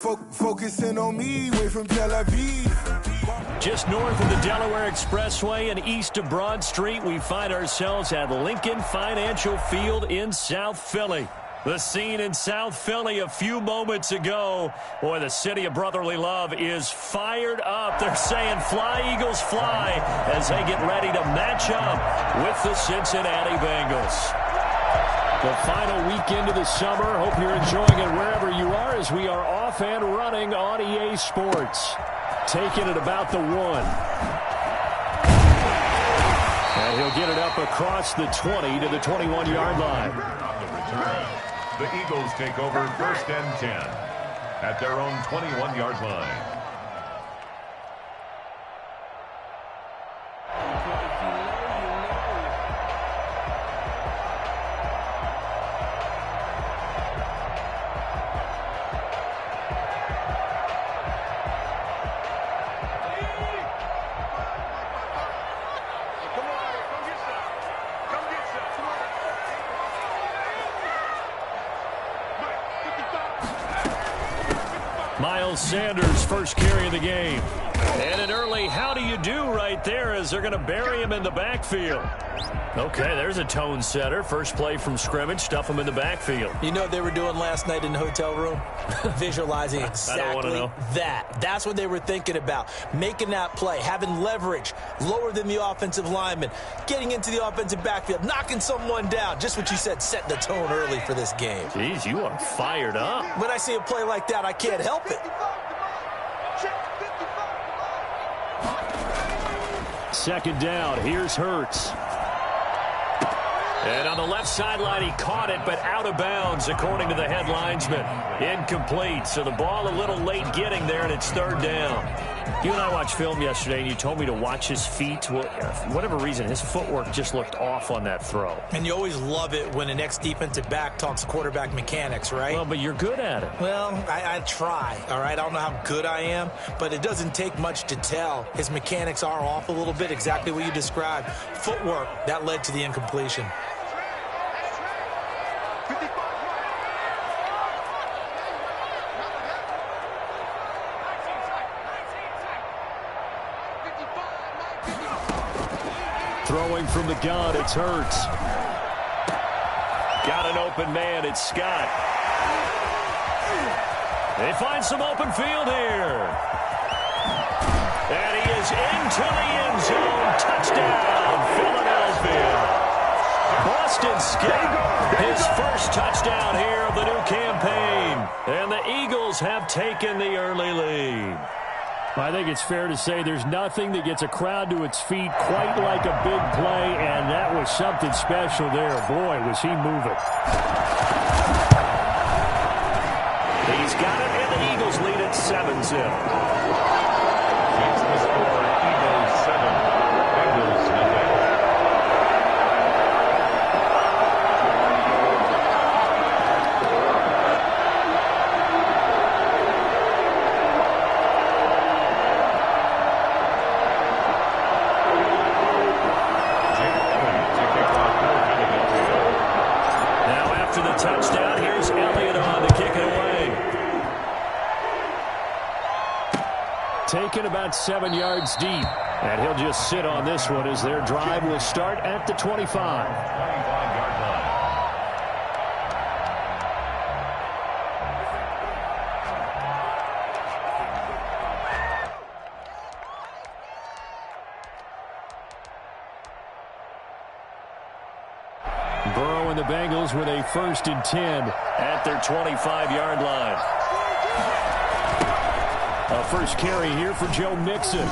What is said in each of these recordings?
Focusing on me, way from Tel Aviv. Just north of the Delaware Expressway and east of Broad Street, we find ourselves at Lincoln Financial Field in South Philly. The scene in South Philly a few moments ago. Boy, the city of brotherly love is fired up. They're saying, "Fly, Eagles, fly," as they get ready to match up with the Cincinnati Bengals. The final weekend of the summer. Hope you're enjoying it wherever you are as we are off and running on EA Sports. Taking it about the 1. And he'll get it up across the 20 to the 21-yard line. The Eagles take over 1st and 10 at their own 21-yard line. Sanders first carry of the game. And an early how do you do right there as they're going to bury him in the backfield. Okay, there's a tone setter. First play from scrimmage, stuff him in the backfield. You know what they were doing last night in the hotel room? Visualizing exactly that. That's what they were thinking about. Making that play, having leverage, lower than the offensive lineman, getting into the offensive backfield, knocking someone down. Just what you said, setting the tone early for this game. Jeez, you are fired up. When I see a play like that, I can't help it. Second down, here's Hurts. And on the left sideline, he caught it, but out of bounds, according to the head linesman. Incomplete, so the ball a little late getting there, and it's 3rd down. You and I watched film yesterday, and you told me to watch his feet. Well, for whatever reason, his footwork just looked off on that throw. And you always love it when an ex-defensive back talks quarterback mechanics, right? Well, but you're good at it. Well, I try, all right? I don't know how good I am, but it doesn't take much to tell. His mechanics are off a little bit, exactly what you described. Footwork, that led to the incompletion. Throwing from the gun, it's Hurts. Got an open man, it's Scott. They find some open field here. And he is into the end zone. Touchdown, Philadelphia. Boston Scott, his first touchdown here of the new campaign. And the Eagles have taken the early lead. I think it's fair to say there's nothing that gets a crowd to its feet quite like a big play, and that was something special there. Boy, was he moving. He's got it, and the Eagles lead at 7-0. That's the score, Eagles 7, Bengals nothing. Touchdown. Here's Elliott on to kick it away. Taken about 7 yards deep. And he'll just sit on this one as their drive will start at the 25. 25-yard line. Burrow and the Bengals with a 1st and 10 at their 25-yard line. A first carry here for Joe Mixon.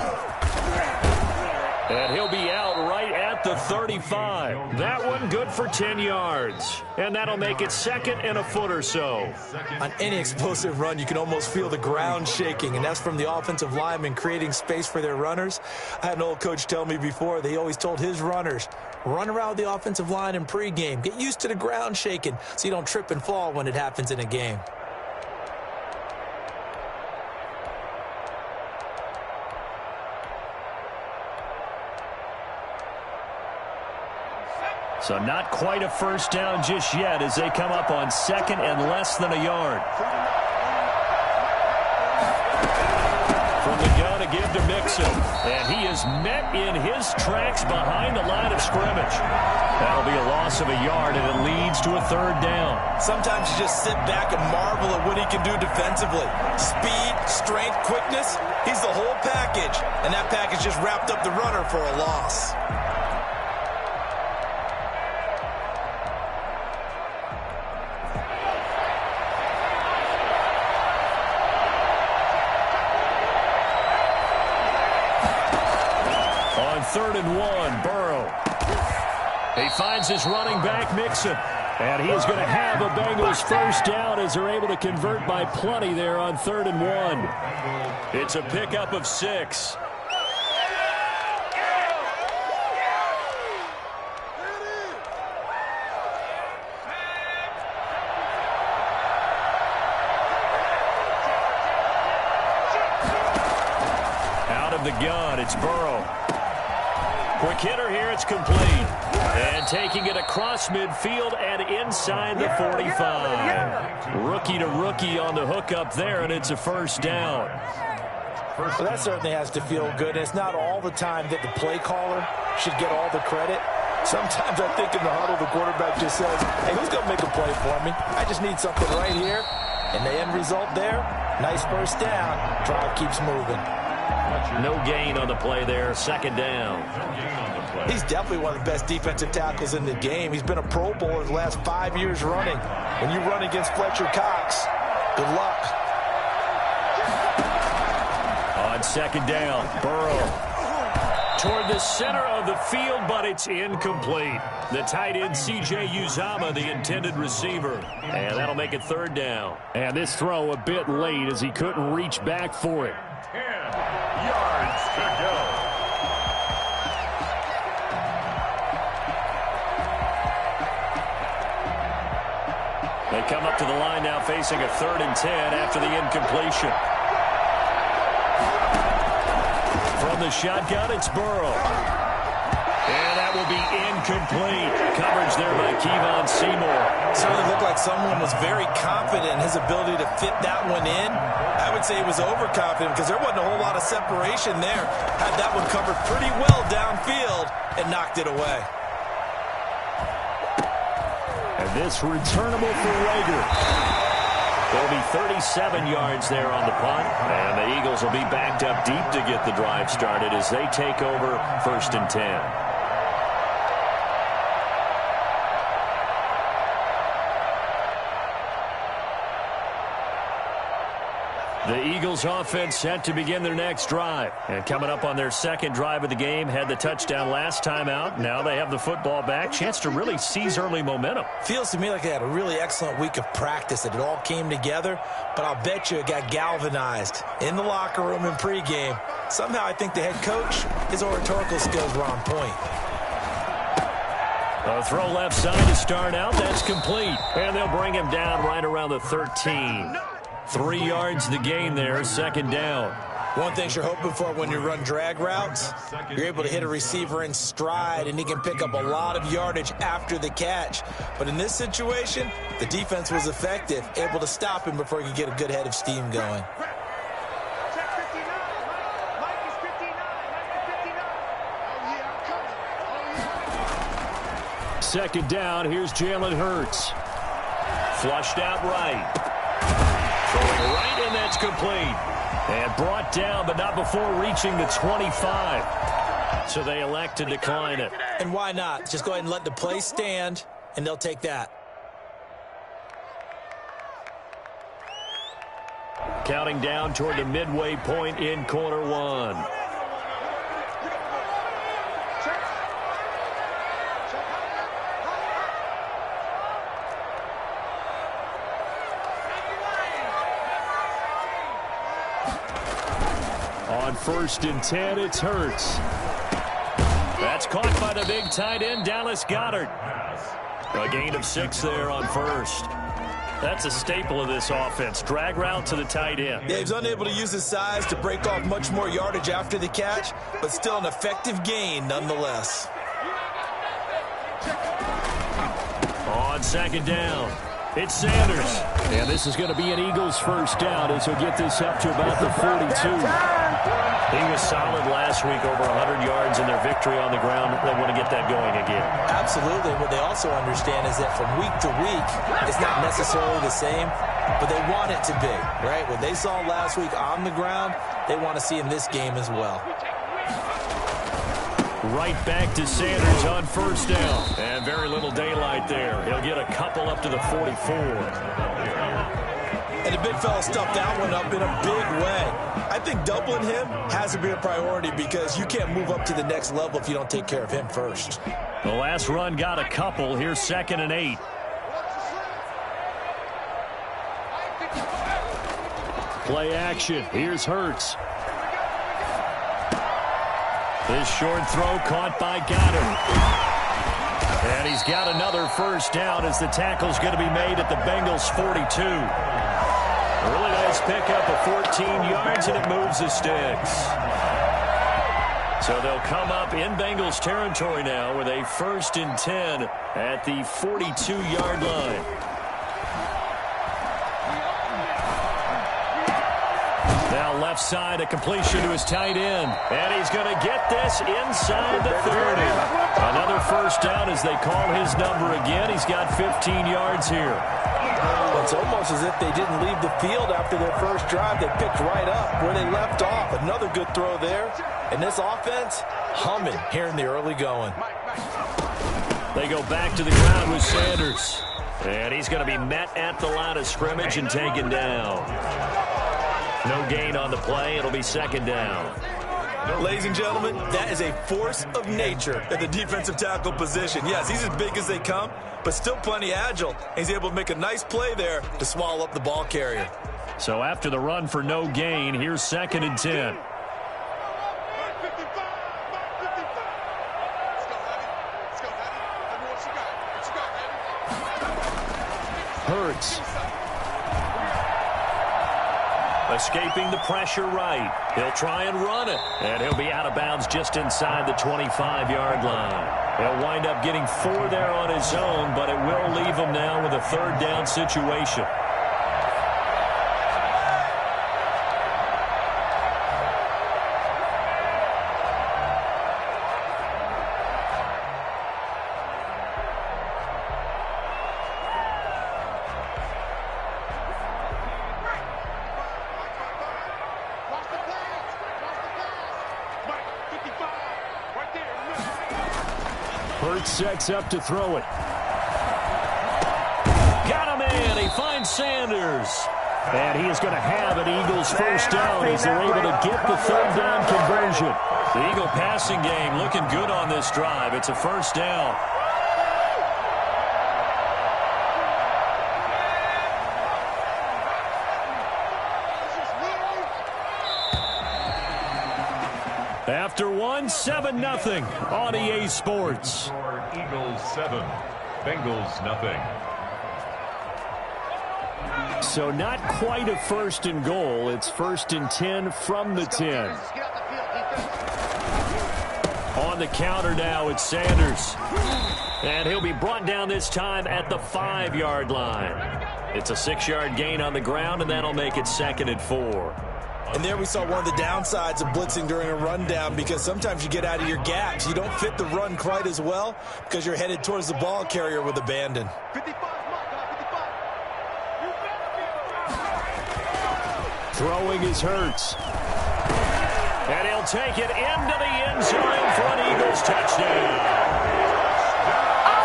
And he'll be out right at the 35. That one good for 10 yards. And that'll make it 2nd and a foot or so. On any explosive run, you can almost feel the ground shaking, and that's from the offensive linemen creating space for their runners. I had an old coach tell me before, they always told his runners, run around the offensive line in pregame. Get used to the ground shaking so you don't trip and fall when it happens in a game. So not quite a first down just yet as they come up on 2nd and less than a yard. Mixon. And he is met in his tracks behind the line of scrimmage. That'll be a loss of a yard, and it leads to a third down. Sometimes you just sit back and marvel at what he can do defensively. Speed, strength, quickness, he's the whole package. And that package just wrapped up the runner for a loss. On 3rd and 1, Burrow. He finds his running back, Mixon. And he is going to have a Bengals first down as they're able to convert by plenty there on 3rd and 1. It's a pickup of 6. Out of the gun, it's Burrow. Quick hitter here, it's complete. And taking it across midfield and inside the 45. Rookie to rookie on the hookup there, and it's a first down. Well, that certainly has to feel good. It's not all the time that the play caller should get all the credit. Sometimes I think in the huddle, the quarterback just says, hey, who's going to make a play for me? I just need something right here. And the end result there, nice first down. Drive keeps moving. No gain on the play there. Second down. He's definitely one of the best defensive tackles in the game. He's been a Pro Bowler the last 5 years running. When you run against Fletcher Cox, good luck. On second down, Burrow toward the center of the field, but it's incomplete. The tight end, C.J. Uzomah, the intended receiver. And that'll make it third down. And this throw a bit late as he couldn't reach back for it. 10 yards to go. They come up to the line now facing a 3rd and 10 after the incompletion. From the shotgun, it's Burrow. And that will be incomplete. Coverage there by Kevon Seymour. Certainly looked like someone was very confident in his ability to fit that one in. I would say he was overconfident because there wasn't a whole lot of separation there. Had that one covered pretty well downfield and knocked it away. And this returnable for Rager. There'll be 37 yards there on the punt. And the Eagles will be backed up deep to get the drive started as they take over 1st and 10. The Eagles offense set to begin their next drive. And coming up on their second drive of the game, had the touchdown last time out. Now they have the football back. Chance to really seize early momentum. Feels to me like they had a really excellent week of practice, that it all came together. But I'll bet you it got galvanized in the locker room in pregame. Somehow I think the head coach, his oratorical skills were on point. A throw left side to start out. That's complete. And they'll bring him down right around the 13. 3 yards the gain there, second down. One thing you're hoping for when you run drag routes, you're able to hit a receiver in stride, and he can pick up a lot of yardage after the catch. But in this situation, the defense was effective, able to stop him before he could get a good head of steam going. Second down, here's Jalen Hurts. Flushed out right. Throwing right, and that's complete. And brought down, but not before reaching the 25. So they elect to decline it. And why not? Just go ahead and let the play stand, and they'll take that. Counting down toward the midway point in quarter one. On 1st and 10, it's Hurts. That's caught by the big tight end, Dallas Goedert. A gain of 6 there on 1st. That's a staple of this offense. Drag route to the tight end. Yeah, he's unable to use his size to break off much more yardage after the catch, but still an effective gain nonetheless. On second down, it's Sanders. And this is going to be an Eagles first down as he'll get this up to about the 42. He was solid last week, over 100 yards in their victory on the ground. They want to get that going again. Absolutely. What they also understand is that from week to week, it's not necessarily the same, but they want it to be, right? What they saw last week on the ground, they want to see in this game as well. Right back to Sanders on first down. And very little daylight there. He'll get a couple up to the 44. And the big fella stuffed that one up in a big way. I think doubling him has to be a priority because you can't move up to the next level if you don't take care of him first. The last run got a couple. Here's 2nd and 8. Play action. Here's Hurts. This short throw caught by Goddard. And he's got another first down as the tackle's going to be made at the Bengals' 42. Really nice pickup of 14 yards, and it moves the sticks. So they'll come up in Bengals territory now with a 1st and 10 at the 42-yard line. Now left side, a completion to his tight end. And he's going to get this inside the 30. Another first down as they call his number again. He's got 15 yards here. It's almost as if they didn't leave the field after their first drive. They picked right up where they left off. Another good throw there. And this offense, humming here in the early going. They go back to the ground with Sanders. And he's going to be met at the line of scrimmage and taken down. No gain on the play. It'll be 2nd down. Ladies and gentlemen, that is a force of nature at the defensive tackle position. Yes, he's as big as they come, but still plenty agile. He's able to make a nice play there to swallow up the ball carrier. So after the run for no gain, here's 2nd and 10. Hurts. Escaping the pressure right. He'll try and run it. And he'll be out of bounds just inside the 25-yard line. He'll wind up getting 4 there on his own, but it will leave him now with a 3rd down situation. Hurts sets up to throw it. Got him in. He finds Sanders. And he is going to have an Eagles first down as they're able to get the 3rd down conversion. The Eagle passing game looking good on this drive. It's a first down. After 7-0 on EA Sports. Eagles 7, Bengals nothing. So not quite a 1st and goal. It's 1st and 10 from the 10. On the counter now, it's Sanders. And he'll be brought down this time at the 5-yard line. It's a 6-yard gain on the ground, and that'll make it 2nd and 4. And there we saw one of the downsides of blitzing during a rundown, because sometimes you get out of your gaps. You don't fit the run quite as well because you're headed towards the ball carrier with abandon. Throwing is Hurts. And he'll take it into the end zone for an Eagles touchdown.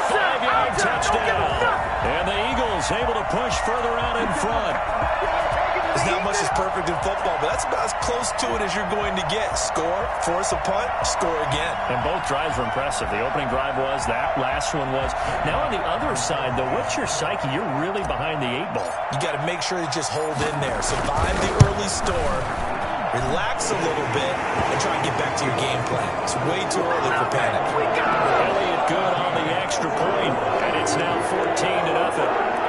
5-yard touchdown. And the Eagles able to push further out in front. There's not much that's perfect in football, but that's about as close to it as you're going to get. Score, force a punt, score again. And both drives were impressive. The opening drive was, that last one was. Now on the other side, though, what's your psyche? You're really behind the 8 ball. You got to make sure you just hold in there. Survive the early storm, relax a little bit, and try and get back to your game plan. It's way too early for panic. Elliott good on the extra point, and it's now 14-0.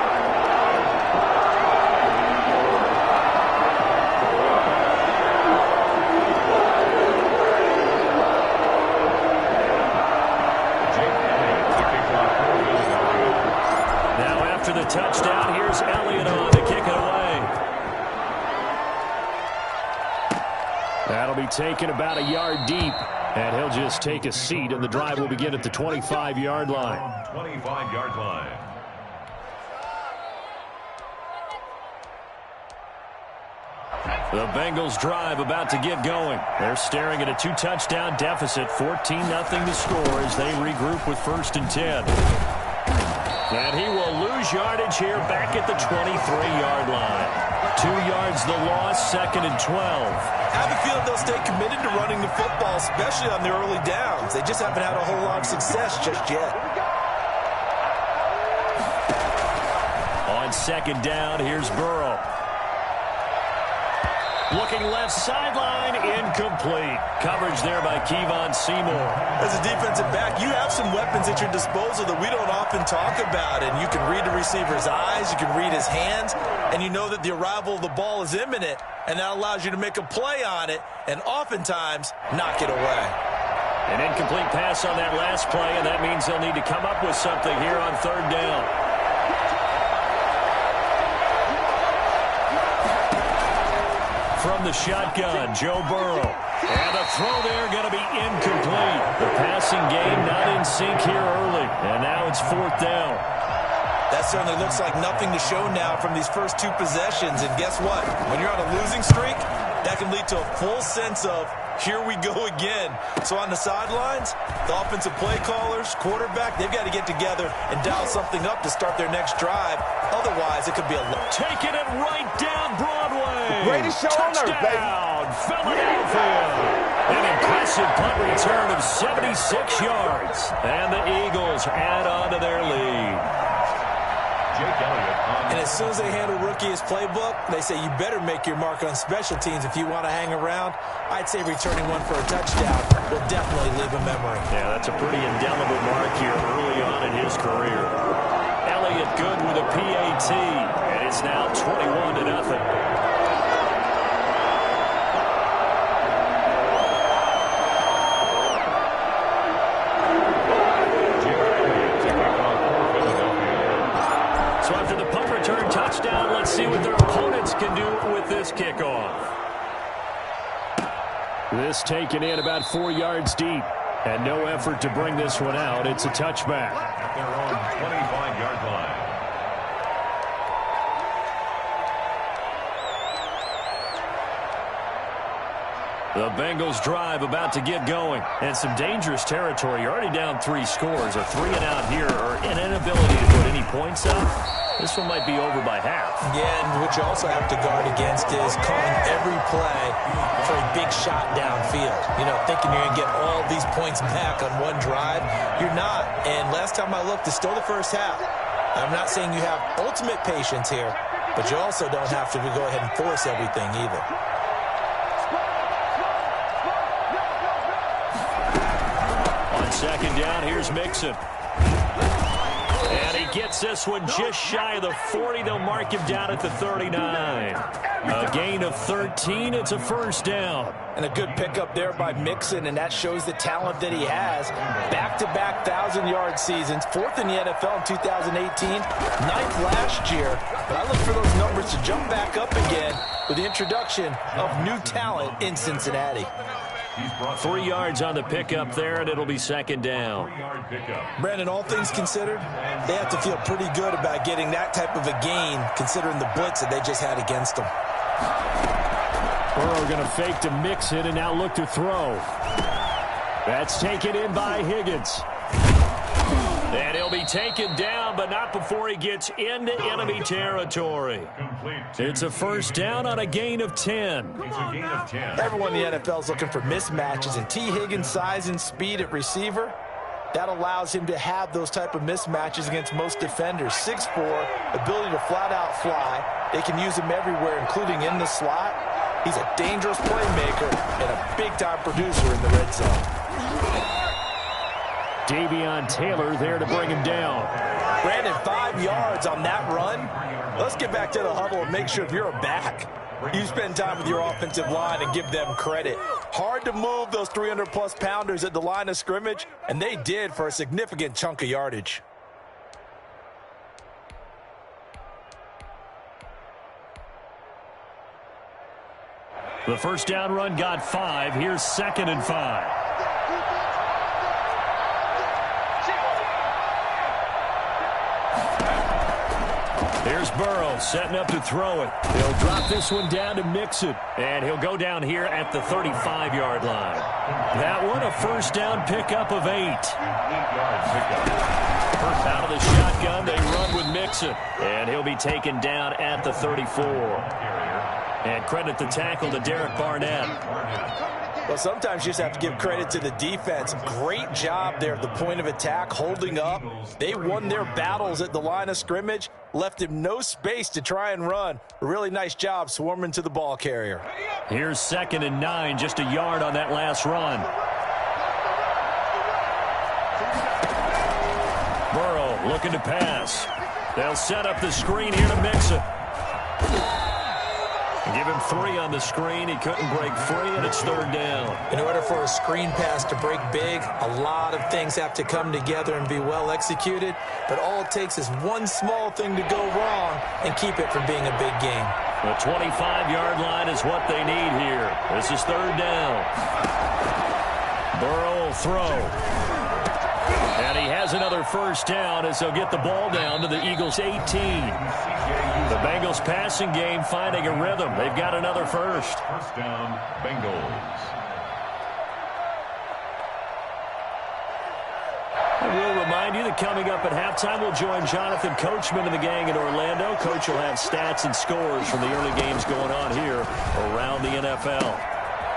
After the touchdown, here's Elliott on to kick it away. That'll be taken about a yard deep, and he'll just take a seat, and the drive will begin at the 25-yard line. 25-yard line. The Bengals drive about to get going. They're staring at a 2-touchdown deficit, 14-0 to score as they regroup with 1st and 10. And he will lose yardage here back at the 23-yard line. 2 yards the loss, 2nd and 12. I have a feeling they'll stay committed to running the football, especially on the early downs. They just haven't had a whole lot of success just yet. On 2nd down, here's Burrow. Looking left sideline, incomplete. Coverage there by Kevon Seymour. As a defensive back, you have some weapons at your disposal that we don't often talk about. And you can read the receiver's eyes, you can read his hands, and you know that the arrival of the ball is imminent, and that allows you to make a play on it and oftentimes knock it away. An incomplete pass on that last play, and that means they'll need to come up with something here on 3rd down. From the shotgun, Joe Burrow. And a throw there going to be incomplete. The passing game not in sync here early. And now it's 4th down. That certainly looks like nothing to show now from these first 2 possessions. And guess what? When you're on a losing streak, that can lead to a full sense of, here we go again. So on the sidelines, the offensive play callers, quarterback, they've got to get together and dial something up to start their next drive. Otherwise, it could be a taking it right down Broadway. Greatest show on earth, baby. Philadelphia. An impressive punt return of 76 yards. And the Eagles add on to their lead. And as soon as they hand a rookie his playbook, they say you better make your mark on special teams if you want to hang around. I'd say returning one for a touchdown will definitely leave a memory. Yeah, that's a pretty indelible mark here early on in his career. Elliott good with a PAT, and it's now 21-0. Touchdown. Let's see what their opponents can do with this kickoff. This taken in about 4 yards deep. And no effort to bring this one out. It's a touchback. At their own 25-yard line. The Bengals drive about to get going. And some dangerous territory. You're already down 3 scores. A 3 and out here, or an inability to put any points up. This one might be over by half. Yeah, and what you also have to guard against is calling every play for a big shot downfield. You know, thinking you're going to get all these points back on one drive. You're not. And last time I looked, it's still the first half. I'm not saying you have ultimate patience here, but you also don't have to go ahead and force everything either. On 2nd down, here's Mixon. And he gets this one just shy of the 40. They'll mark him down at the 39. A gain of 13. It's a 1st down. And a good pickup there by Mixon, and that shows the talent that he has. Back-to-back 1,000-yard seasons. 4th in the NFL in 2018. 9th last year. But I look for those numbers to jump back up again with the introduction of new talent in Cincinnati. 3 yards on the pickup there, and it'll be 2nd down. Brandon, all things considered, they have to feel pretty good about getting that type of a gain, considering the blitz that they just had against them. Burrow going to fake to Mixon and now look to throw. That's taken in by Higgins. And he'll be taken down, but not before he gets into enemy territory. It's a 1st down on a gain of 10. It's a gain of 10. Everyone in the NFL is looking for mismatches, and T. Higgins' size and speed at receiver, that allows him to have those type of mismatches against most defenders. 6'4", ability to flat-out fly. They can use him everywhere, including in the slot. He's a dangerous playmaker and a big-time producer in the red zone. Davion Taylor there to bring him down. Brandon, 5 yards on that run. Let's get back to the huddle and make sure if you're a back, you spend time with your offensive line and give them credit. Hard to move those 300-plus pounders at the line of scrimmage, and they did for a significant chunk of yardage. The first down run got 5. Here's 2nd and 5. Here's Burrow setting up to throw it. He'll drop this one down to Mixon. And he'll go down here at the 35-yard line. That one a first down pickup of 8. 8-yard pickup. First out of the shotgun, they run with Mixon. And he'll be taken down at the 34. And credit the tackle to Derek Barnett. Well, sometimes you just have to give credit to the defense. Great job there at the point of attack, holding up. They won their battles at the line of scrimmage, left him no space to try and run. A really nice job swarming to the ball carrier. Here's 2nd and 9, just a yard on that last run. Burrow looking to pass. They'll set up the screen here to Mixon. Give him 3 on the screen. He couldn't break free, and it's 3rd down. In order for a screen pass to break big, a lot of things have to come together and be well executed. But all it takes is one small thing to go wrong and keep it from being a big game. The 25-yard line is what they need here. This is 3rd down. Burrow will throw. And he has another first down as they'll get the ball down to the Eagles' 18. The Bengals passing game finding a rhythm. They've got another first. First down, Bengals. And we'll remind you that coming up at halftime, we'll join Jonathan Coachman and the gang in Orlando. Coach will have stats and scores from the early games going on here around the NFL.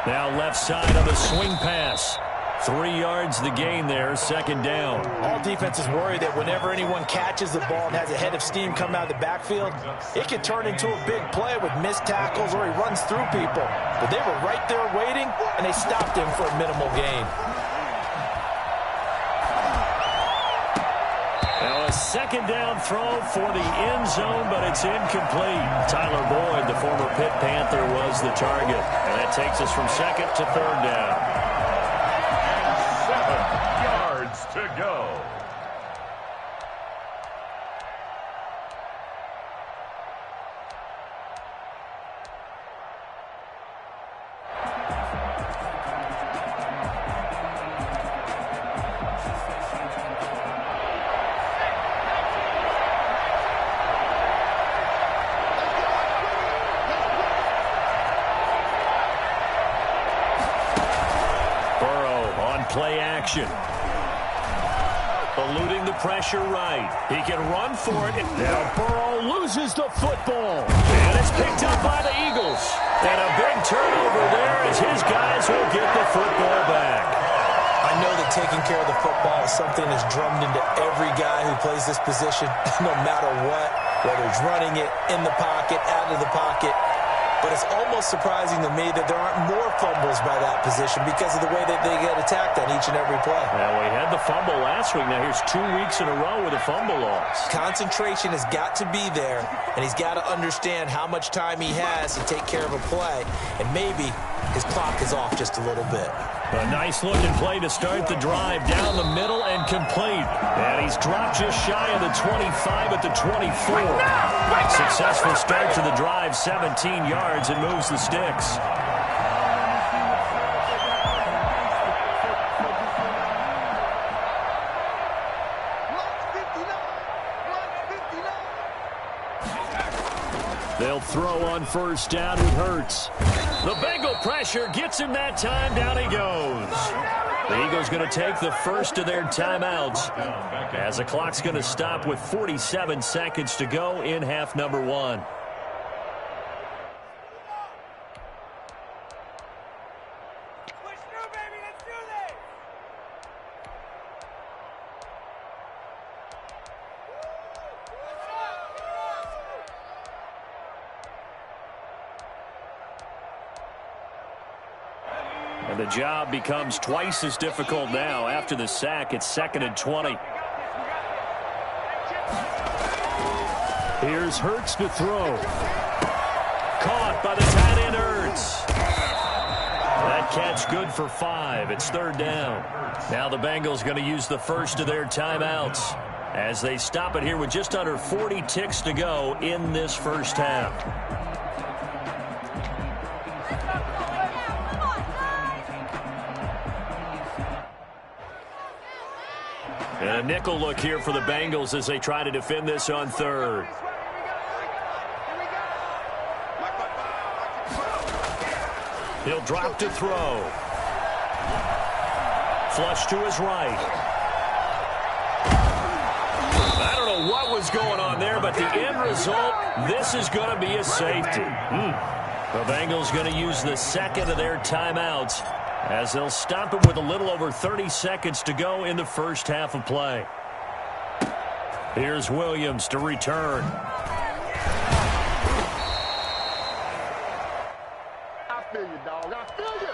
Now left side on the swing pass. 3 yards the gain there, 2nd down. All defenses worry that whenever anyone catches the ball and has a head of steam come out of the backfield, it can turn into a big play with missed tackles or he runs through people. But they were right there waiting, and they stopped him for a minimal gain. Now a 2nd down throw for the end zone, but it's incomplete. Tyler Boyd, the former Pitt Panther, was the target. And that takes us from 2nd to 3rd down. To go. Burrow on play action. Eluding the pressure right. He can run for it. Now Burrow loses the football. And it's picked up by the Eagles. And a big turnover there as his guys will get the football back. I know that taking care of the football is something that's drummed into every guy who plays this position, no matter what, whether it's running it, in the pocket, out of the pocket. But it's almost surprising to me that there aren't more fumbles by that position because of the way that they get attacked on each and every play. Well, we had the fumble last week. Now here's 2 weeks in a row with a fumble loss. Concentration has got to be there, and he's got to understand how much time he has to take care of a play. And maybe his clock is off just a little bit. A nice-looking play to start the drive down the middle and complete. And he's dropped just shy of the 25 at the 24. Successful start to the drive, 17 yards, and moves the sticks. They'll throw on first down with Hurts. The Bengal pressure gets him that time. Down he goes. The Eagles going to take the first of their timeouts as the clock's going to stop with 47 seconds to go in half number 1. And the job becomes twice as difficult now. After the sack, it's 2nd and 20. Here's Hurts to throw. Caught by the tight end Hurts. That catch good for 5. It's 3rd down. Now the Bengals going to use the first of their timeouts as they stop it here with just under 40 ticks to go in this first half. And a nickel look here for the Bengals as they try to defend this on third. He'll drop to throw. Flush to his right. I don't know what was going on there, but the end result, this is going to be a safety. The Bengals going to use the second of their timeouts as they'll stop it with a little over 30 seconds to go in the first half of play. Here's Williams to return. I feel you, dog. I feel you.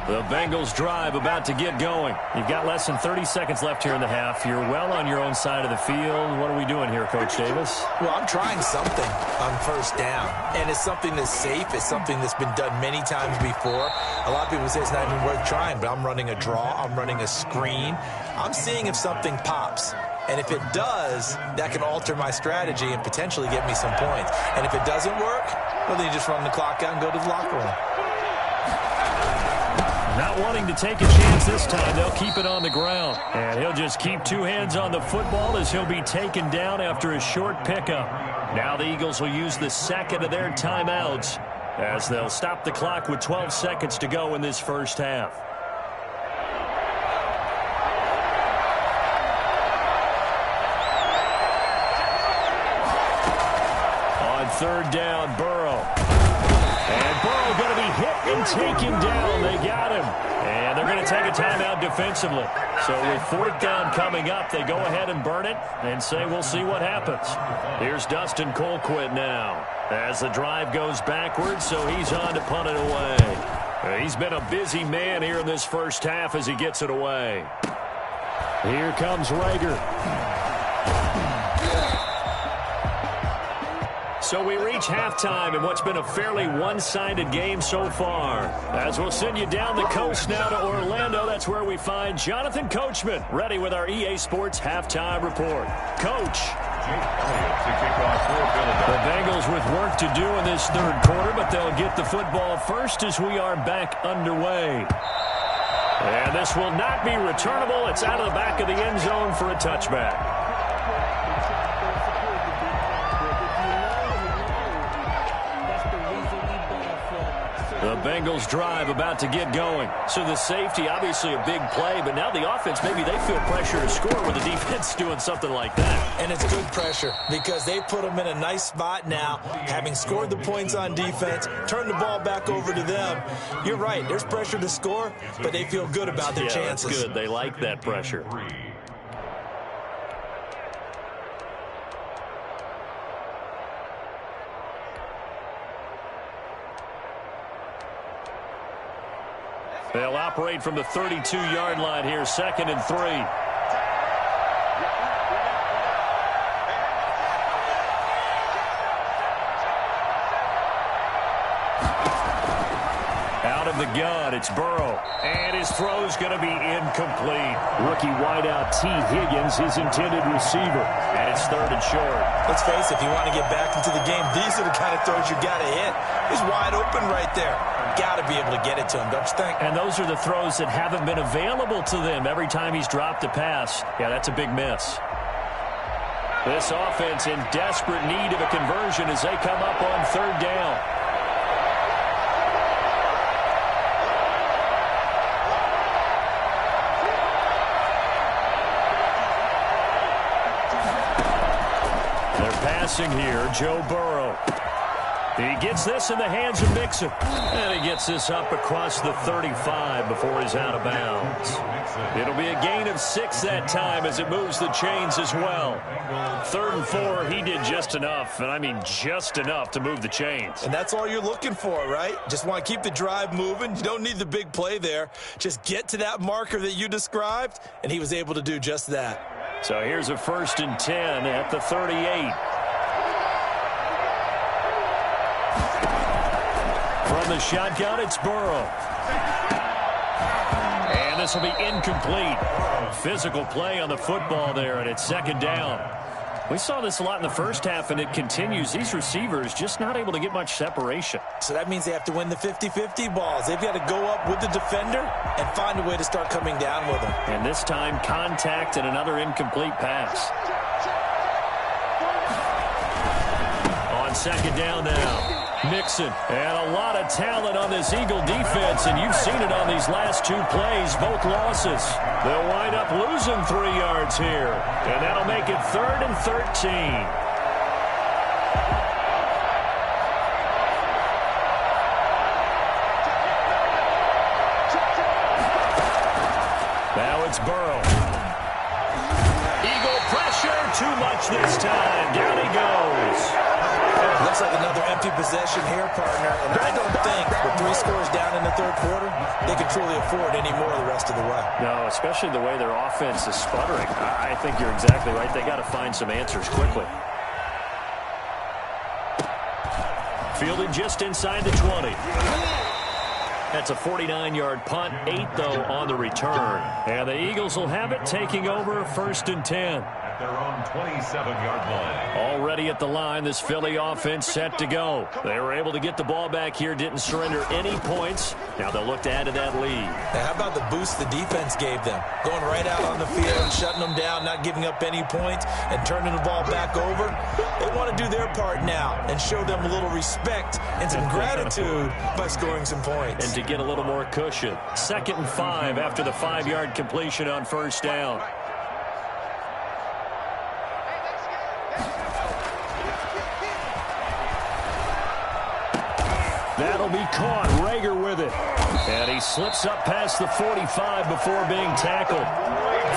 The Bengals drive about to get going. You've got less than 30 seconds left here in the half. You're well on your own side of the field. What are we doing here, Coach Davis? Well, I'm trying something on first down, and it's something that's safe. It's something that's been done many times before. A lot of people say it's not even worth trying, but I'm running a draw. I'm running a screen. I'm seeing if something pops. And if it does, that can alter my strategy and potentially get me some points. And if it doesn't work, well, then you just run the clock out and go to the locker room. Not wanting to take a chance this time, they'll keep it on the ground. And he'll just keep two hands on the football as he'll be taken down after a short pickup. Now the Eagles will use the second of their timeouts as they'll stop the clock with 12 seconds to go in this first half. On third down, Burrow. And Burrow going to be hit and taken down. They got him. And they're going to take a timeout defensively. So with fourth down coming up, they go ahead and burn it and say we'll see what happens. Here's Dustin Colquitt now as the drive goes backwards, so he's on to punt it away. He's been a busy man here in this first half as he gets it away. Here comes Rager. So we reach halftime in what's been a fairly one-sided game so far. As we'll send you down the coast now to Orlando, that's where we find Jonathan Coachman, ready with our EA Sports Halftime Report. Coach. The Bengals with work to do in this third quarter, but they'll get the football first as we are back underway. And this will not be returnable. It's out of the back of the end zone for a touchback. The Bengals drive about to get going. So the safety, obviously a big play, but now the offense, maybe they feel pressure to score with the defense doing something like that. And it's good pressure because they put them in a nice spot now, having scored the points on defense, turn the ball back over to them. You're right, there's pressure to score, but they feel good about their chances. That's good. They like that pressure. They'll operate from the 32-yard line here, 2nd and 3. Out of the gun, it's Burrow. And his throw's going to be incomplete. Rookie wideout T. Higgins, his intended receiver. And it's 3rd and short. Let's face it, if you want to get back into the game, these are the kind of throws you got to hit. He's wide open right there. Got to be able to get it to him, don't you think? And those are the throws that haven't been available to them every time he's dropped a pass. Yeah, that's a big miss. This offense in desperate need of a conversion as they come up on 3rd down. They're passing here, Joe Burrow. He gets this in the hands of Mixon. And he gets this up across the 35 before he's out of bounds. It'll be a gain of 6 that time as it moves the chains as well. 3rd and 4, he did just enough, and I mean just enough to move the chains. And that's all you're looking for, right? Just want to keep the drive moving. You don't need the big play there. Just get to that marker that you described, and he was able to do just that. So here's a 1st and 10 at the 38. From the shotgun, it's Burrow. And this will be incomplete. Physical play on the football there, and it's 2nd down. We saw this a lot in the first half, and it continues. These receivers just not able to get much separation. So that means they have to win the 50-50 balls. They've got to go up with the defender and find a way to start coming down with them. And this time, contact and another incomplete pass. On second down now. Mixon, and a lot of talent on this Eagle defense, and you've seen it on these last two plays, both losses. They'll wind up losing 3 yards here, and that'll make it 3rd and 13. Now it's Burrow. Eagle pressure, too much this time. Down he goes. Looks like another empty possession here, partner. And I don't think with 3 scores down in the third quarter, they can truly afford any more the rest of the way. No, especially the way their offense is sputtering. I think you're exactly right. They got to find some answers quickly. Fielded just inside the 20. That's a 49-yard punt, 8, though, on the return. And the Eagles will have it, taking over 1st and 10. At their own 27-yard line. Already at the line, this Philly offense set to go. They were able to get the ball back here, didn't surrender any points. Now they'll look to add to that lead. Now, how about the boost the defense gave them? Going right out on the field, shutting them down, not giving up any points, and turning the ball back over. They want to do their part now and show them a little respect and some gratitude by scoring some points. And to get a little more cushion. 2nd and 5 after the 5-yard completion on 1st down. That'll be caught. Rager with it. And he slips up past the 45 before being tackled.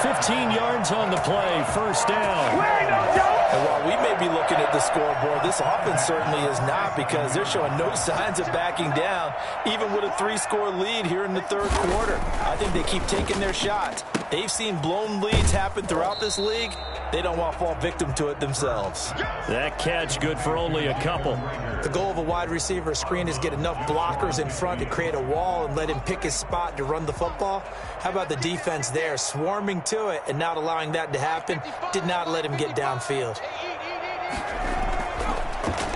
15 yards on the play. 1st down. And while we may be looking at the scoreboard, this offense certainly is not, because they're showing no signs of backing down, even with a 3-score lead here in the third quarter. I think they keep taking their shots. They've seen blown leads happen throughout this league. They don't want to fall victim to it themselves. That catch good for only a couple. The goal of a wide receiver screen is get enough blockers in front to create a wall and let him pick his spot to run the football. How about the defense there, swarming to it and not allowing that to happen? Did not let him get downfield.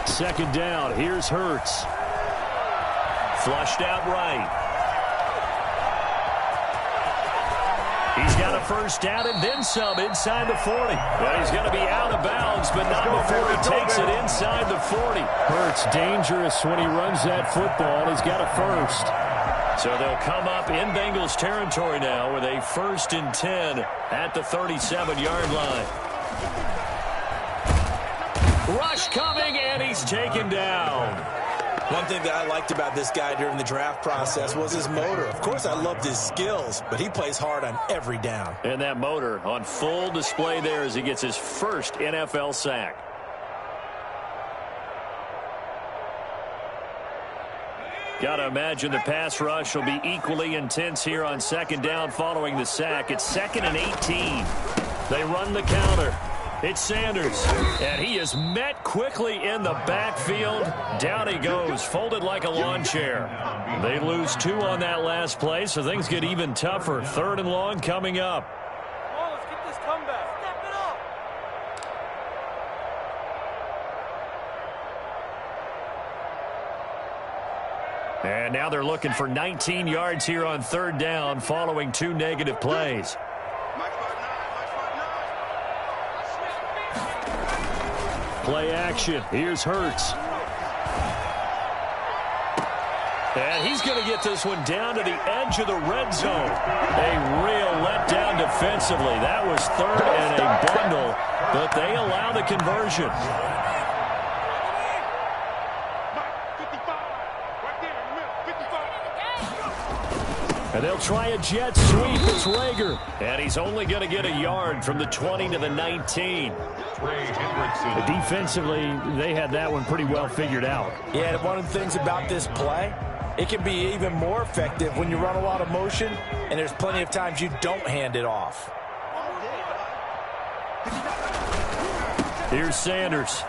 2nd down. Here's Hurts. Flushed out right. He's got a 1st down and then some inside the 40. But he's going to be out of bounds, but not before he takes it inside the 40. Hurts dangerous when he runs that football. He's got a 1st. So they'll come up in Bengals territory now with a 1st and 10 at the 37-yard line. Rush coming, and he's taken down. One thing that I liked about this guy during the draft process was his motor. Of course, I loved his skills, but he plays hard on every down. And that motor on full display there as he gets his 1st NFL sack. Got to imagine the pass rush will be equally intense here on 2nd down following the sack. It's 2nd and 18. They run the counter. It's Sanders, and he is met quickly in the backfield. Down he goes, folded like a lawn chair. They lose 2 on that last play, so things get even tougher. 3rd and long coming up. Come on, let's get this comeback. Step it up. And now they're looking for 19 yards here on 3rd down following 2 negative plays. Play action. Here's Hurts. And he's going to get this one down to the edge of the red zone. A real letdown defensively. That was 3rd and a bundle, but they allow the conversion. And they'll try a jet sweep. It's Rager. And he's only going to get a yard from the 20 to the 19. Defensively, they had that one pretty well figured out. Yeah, and one of the things about this play, it can be even more effective when you run a lot of motion, and there's plenty of times you don't hand it off. Here's Sanders.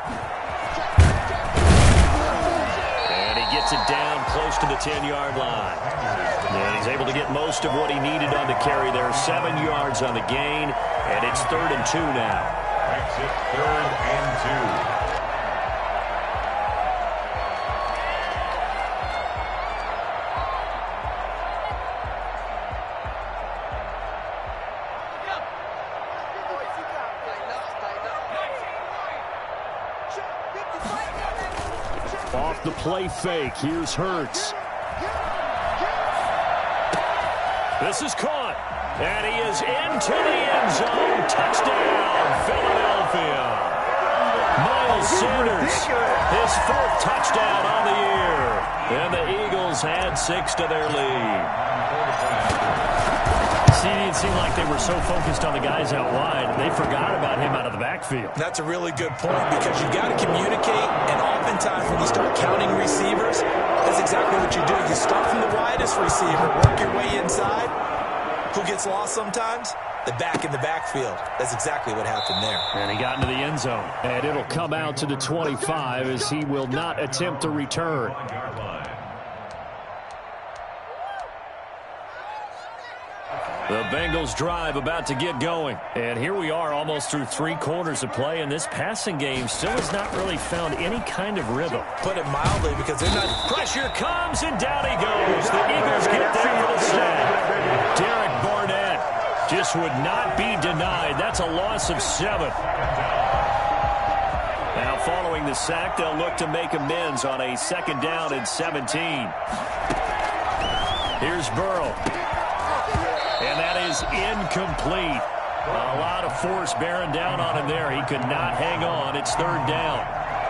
And he gets it down close to the 10-yard line. And he's able to get most of what he needed on the carry there. 7 yards on the gain, and it's 3rd and 2 now. Makes it 3rd and 2. Off the play fake, here's Hurts. This is caught, and he is into the end zone. Touchdown, Philadelphia. Miles Sanders, his 4th touchdown on the year. And the Eagles add 6 to their lead. See, it seemed like they were so focused on the guys out wide, they forgot about him out of the backfield. That's a really good point because you got to communicate, and oftentimes when you start counting receivers, that's exactly what you do. You start from the widest receiver, work your way inside. Who gets lost sometimes? The back in the backfield. That's exactly what happened there. And he got into the end zone. And it'll come out to the 25 as he will not attempt to return. The Bengals drive about to get going. And here we are almost through 3 quarters of play, and this passing game still has not really found any kind of rhythm. Put it mildly, because they're not... Pressure comes, and down he goes. The Eagles get there for the sack. Derek Barnett just would not be denied. That's a loss of 7. Now following the sack, they'll look to make amends on a 2nd down and 17. Here's Burrow. And that is incomplete. A lot of force bearing down on him there. He could not hang on. It's 3rd down.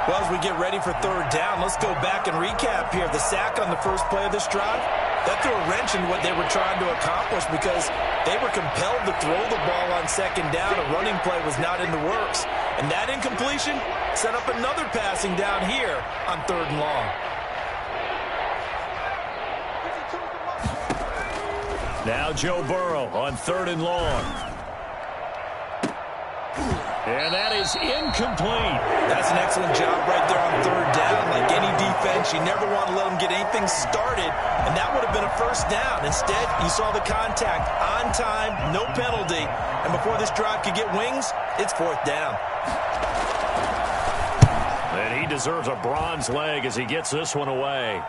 Well, as we get ready for 3rd down, let's go back and recap here. The sack on the first play of this drive, that threw a wrench in what they were trying to accomplish because they were compelled to throw the ball on 2nd down. A running play was not in the works. And that incompletion set up another passing down here on 3rd and long. Now Joe Burrow on 3rd and long. And that is incomplete. That's an excellent job right there on 3rd down. Like any defense, you never want to let them get anything started, and that would have been a 1st down. Instead, you saw the contact on time, no penalty, and before this drive could get wings, it's 4th down. And he deserves a bronze leg as he gets this one away.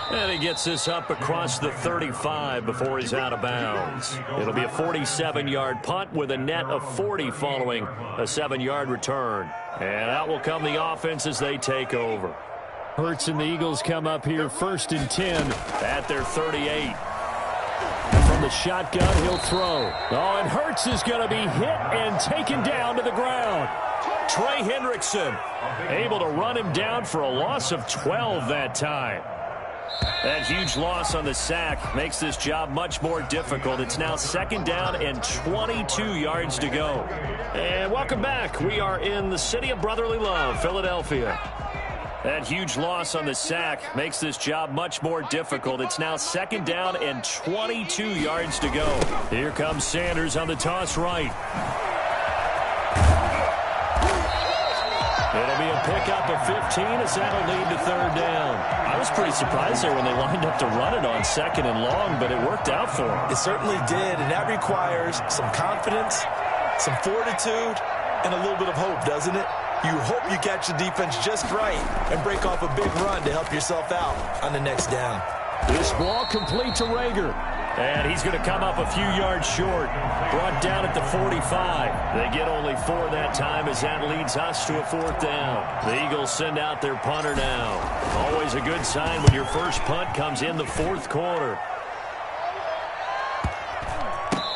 And he gets this up across the 35 before he's out of bounds. It'll be a 47-yard punt with a net of 40 following a 7-yard return. And out will come the offense as they take over. Hurts and the Eagles come up here 1st and 10 at their 38. From the shotgun, he'll throw. Oh, and Hurts is going to be hit and taken down to the ground. Trey Hendrickson able to run him down for a loss of 12 that time. That huge loss on the sack makes this job much more difficult. It's now 2nd down and 22 yards to go. And welcome back. We are in the city of brotherly love, Philadelphia. That huge loss on the sack makes this job much more difficult. It's now 2nd down and 22 yards to go. Here comes Sanders on the toss right. It'll be a pickup of 15 as that'll lead to 3rd down. I was pretty surprised there when they lined up to run it on 2nd and long, but it worked out for them. It certainly did, and that requires some confidence, some fortitude, and a little bit of hope, doesn't it? You hope you catch the defense just right and break off a big run to help yourself out on the next down. This ball complete to Rager. And he's going to come up a few yards short. Brought down at the 45. They get only 4 that time as that leads us to a 4th down. The Eagles send out their punter now. Always a good sign when your first punt comes in the 4th quarter.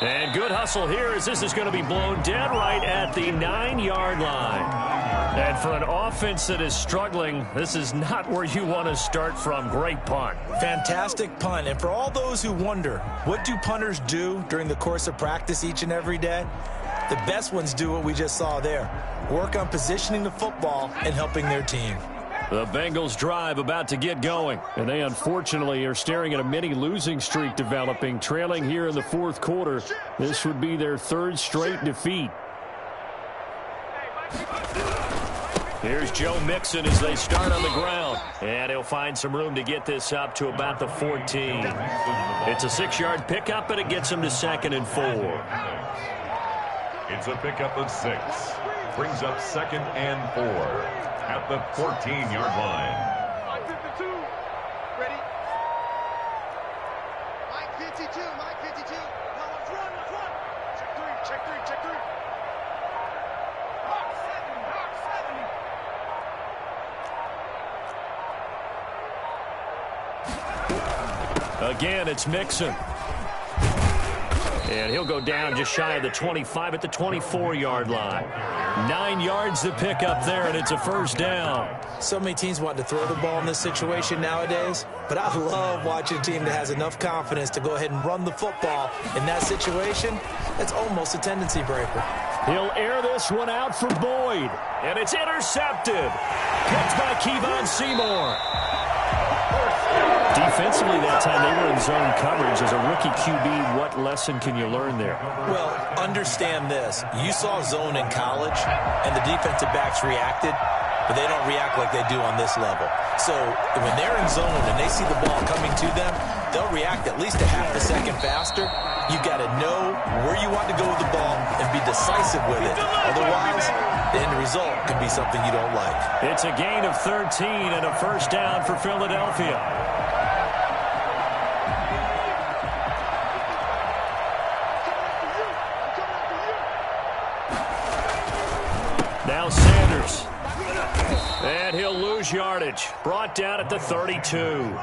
And good hustle here as this is going to be blown dead right at the 9-yard line. And for an offense that is struggling, this is not where you want to start from. Great punt. Fantastic punt. And for all those who wonder, what do punters do during the course of practice each and every day? The best ones do what we just saw there. Work on positioning the football and helping their team. The Bengals drive about to get going. And they unfortunately are staring at a mini losing streak developing, trailing here in the 4th quarter. This would be their 3rd straight defeat. Here's Joe Mixon as they start on the ground. And he'll find some room to get this up to about the 14. It's a 6-yard pickup, and it gets him to 2nd and 4. It's a pickup of 6. Brings up 2nd and 4 at the 14-yard line. Mike 52. Ready? Mike 52. Mike 52. Now let's run. Let's run. Check 3. Check 3. Check 3. Rock 7. Rock 7. Again, it's Mixon. And he'll go down just shy of the 25 at the 24-yard line. 9 yards to pick up there, and it's a first down. So many teams want to throw the ball in this situation nowadays, but I love watching a team that has enough confidence to go ahead and run the football. In that situation, it's almost a tendency breaker. He'll air this one out for Boyd, and it's intercepted. Picked by Kevon Seymour. Defensively that time, they were in zone coverage. As a rookie QB, what lesson can you learn there? Well, understand this. You saw zone in college, and the defensive backs reacted, but they don't react like they do on this level. So when they're in zone and they see the ball coming to them, they'll react at least a half a second faster. You've got to know where you want to go with the ball and be decisive with it. Otherwise, the end result can be something you don't like. It's a gain of 13 and a first down for Philadelphia. Now Sanders. And he'll lose yardage. Brought down at the 32.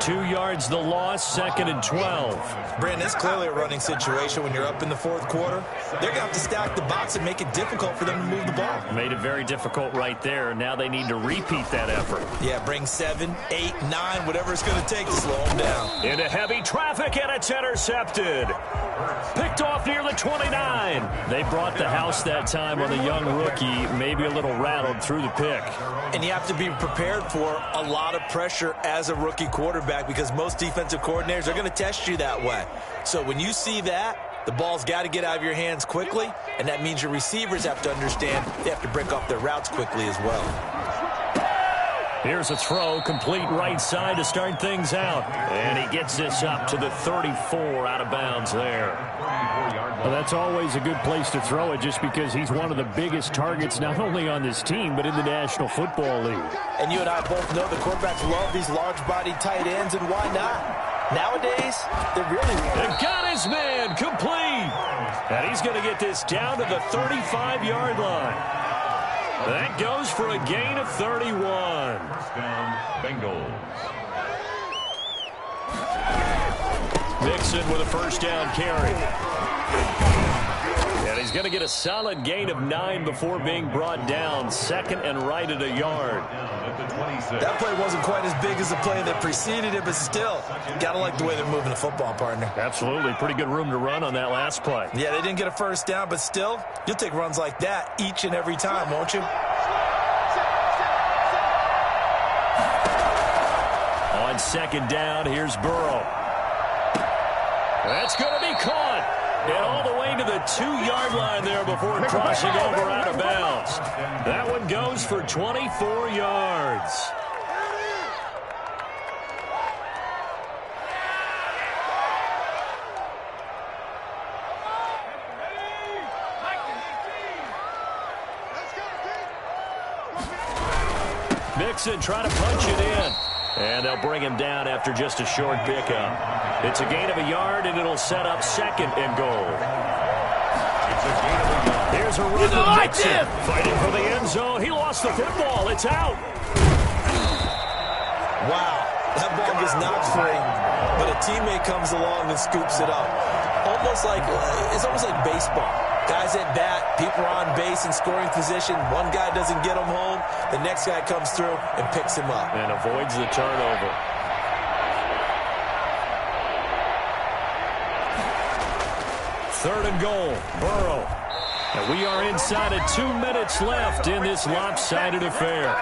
2 yards the loss, 2nd and 12. Brandon, it's clearly a running situation when you're up in the 4th quarter. They're going to have to stack the box and make it difficult for them to move the ball. Made it very difficult right there. Now they need to repeat that effort. Yeah, bring 7, 8, 9, whatever it's going to take to slow them down. Into heavy traffic, and it's intercepted. Picked off near the 29. They brought the house that time on the young rookie, maybe a little rattled through the pick. And you have to be prepared for a lot of pressure as a rookie quarterback because most defensive coordinators are going to test you that way. So when you see that, the ball's got to get out of your hands quickly, and that means your receivers have to understand they have to break off their routes quickly as well. Here's a throw, complete right side to start things out. And he gets this up to the 34, out of bounds there. Well, that's always a good place to throw it just because he's one of the biggest targets not only on this team but in the National Football League. And you and I both know the quarterbacks love these large-bodied tight ends, and why not? Nowadays, they're really... And got his man, complete. And he's going to get this down to the 35-yard line. That goes for a gain of 31. First down, Bengals. Mixon with a first down carry. And he's going to get a solid gain of 9 before being brought down. 2nd and right at a yard. That play wasn't quite as big as the play that preceded it, but still, got to like the way they're moving the football, partner. Absolutely. Pretty good room to run on that last play. Yeah, they didn't get a first down, but still, you'll take runs like that each and every time, won't you? On 2nd down, here's Burrow. That's going to be caught. And all the way to the 2-yard line there before crossing over out of bounds. That one goes for 24 yards. Mixon trying to punch it in. And they'll bring him down after just a short pickup. It's a gain of a yard, and it'll set up 2nd and goal. It's a gain of a yard. Here's a run to Mixon. Fighting for the end zone. He lost the football. It's out. Wow, that ball gets knocked free, but a teammate comes along and scoops it up. It's almost like baseball. Guys at bat, people are on base in scoring position. One guy doesn't get him home. The next guy comes through and picks him up. And avoids the turnover. Third and goal, Burrow. And we are inside of 2 minutes left in this lopsided affair.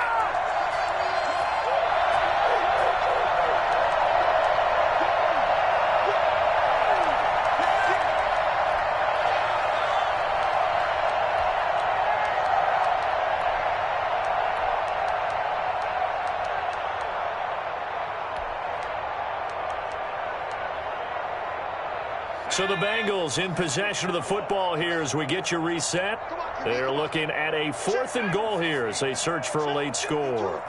So the Bengals in possession of the football here as we get you reset. They're looking at a 4th and goal here as they search for a late score.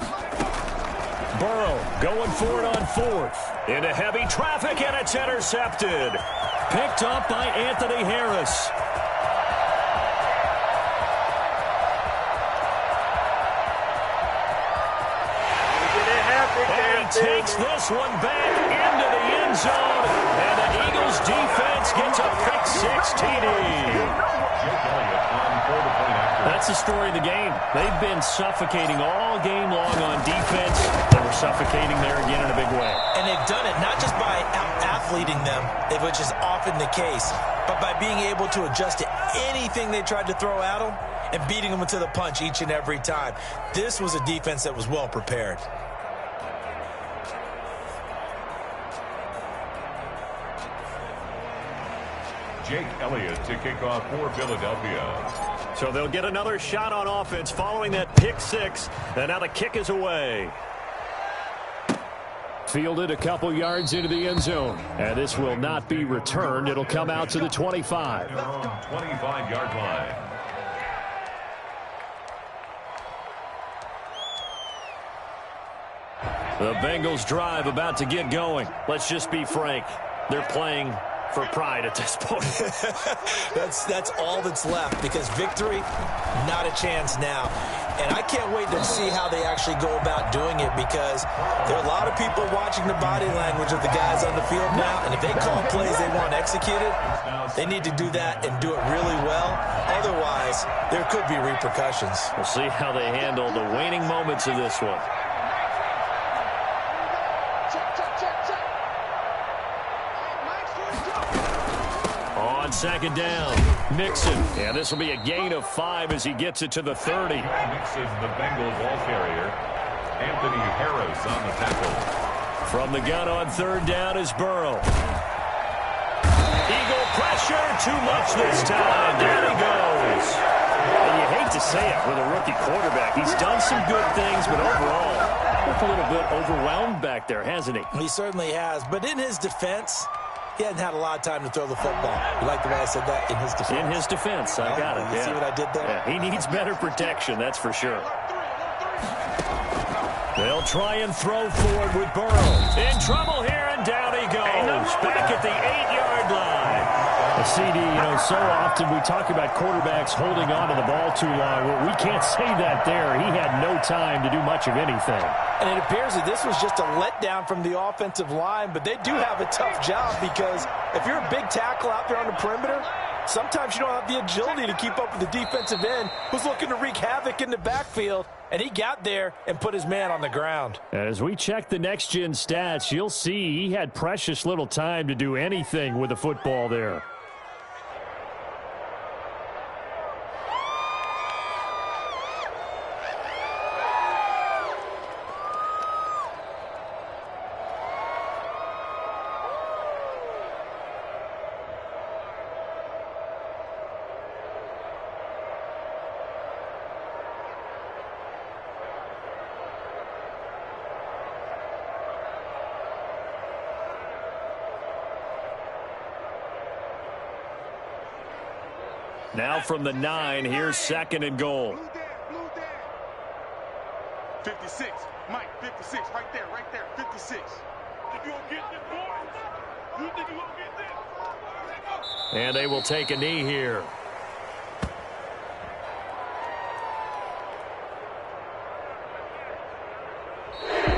Burrow going for it on 4th. Into heavy traffic, and it's intercepted. Picked up by Anthony Harris. And he takes this one back into the end zone. And the Eagles defense gets a pick 6 TD. That's the story of the game. They've been suffocating all game long on defense. They were suffocating there again in a big way. And they've done it not just by out-athleting them, which is often the case, but by being able to adjust to anything they tried to throw at them and beating them to the punch each and every time. This was a defense that was well prepared. Jake Elliott to kick off for Philadelphia. So they'll get another shot on offense following that pick 6. And now the kick is away. Fielded a couple yards into the end zone. And this will not be returned. It'll come out to the 25. Their own 25-yard line. The Bengals drive about to get going. Let's just be frank. They're playing for pride at this point. That's all that's left, because victory, not a chance now. And I can't wait to see how they actually go about doing it, because there are a lot of people watching the body language of the guys on the field now, and if they call plays they want executed, they need to do that and do it really well. Otherwise, there could be repercussions. We'll see how they handle the waning moments of this one. On second down, Mixon. And this will be a gain of 5 as he gets it to the 30. Mixon, the Bengals ball carrier. Anthony Harris on the tackle. From the gun on 3rd down is Burrow. Eagle pressure, too much this time. Down he goes. And you hate to say it with a rookie quarterback. He's done some good things, but overall, looked a little bit overwhelmed back there, hasn't he? He certainly has. But in his defense, he hasn't had a lot of time to throw the football. You like the way I said that? In his defense. In his defense, I got it. You see what I did there? Yeah, he needs better protection, that's for sure. They'll try and throw forward with Burrow. In trouble here, and down he goes. Back at the 8-yard line. A CD, so often we talk about quarterbacks holding on to the ball too long. Well, we can't say that there. He had no time to do much of anything. And it appears that this was just a letdown from the offensive line, but they do have a tough job, because if you're a big tackle out there on the perimeter, sometimes you don't have the agility to keep up with the defensive end who's looking to wreak havoc in the backfield, and he got there and put his man on the ground. As we check the next-gen stats, you'll see he had precious little time to do anything with the football there. Now from the 9, here's 2nd and goal. 56, Mike, 56, right there, 56. Think you gonna get this, boy? You think you gonna get this? And they will take a knee here.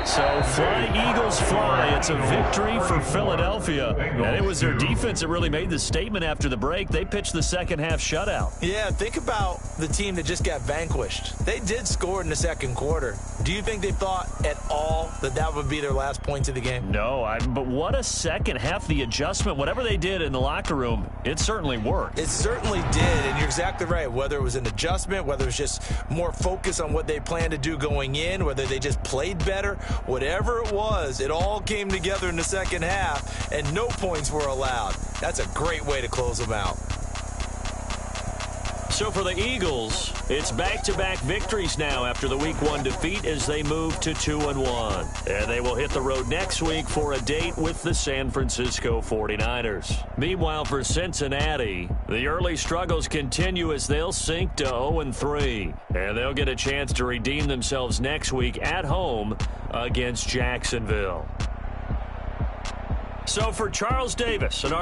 So fly, Eagles fly. It's a victory for Philadelphia. And it was their defense that really made the statement after the break. They pitched the second half shutout. Yeah, think about the team that just got vanquished. They did score in the second quarter. Do you think they thought at all that that would be their last points of the game? No, but what a second half. The adjustment, whatever they did in the locker room, it certainly worked. It certainly did, and you're exactly right. Whether it was an adjustment, whether it was just more focus on what they planned to do going in, whether they just played better, whatever it was, it all came together in the second half, and no points were allowed. That's a great way to close them out. So for the Eagles, it's back-to-back victories now after the Week 1 defeat as they move to 2-1. And they will hit the road next week for a date with the San Francisco 49ers. Meanwhile, for Cincinnati, the early struggles continue as they'll sink to 0-3. And they'll get a chance to redeem themselves next week at home against Jacksonville. So for Charles Davis, an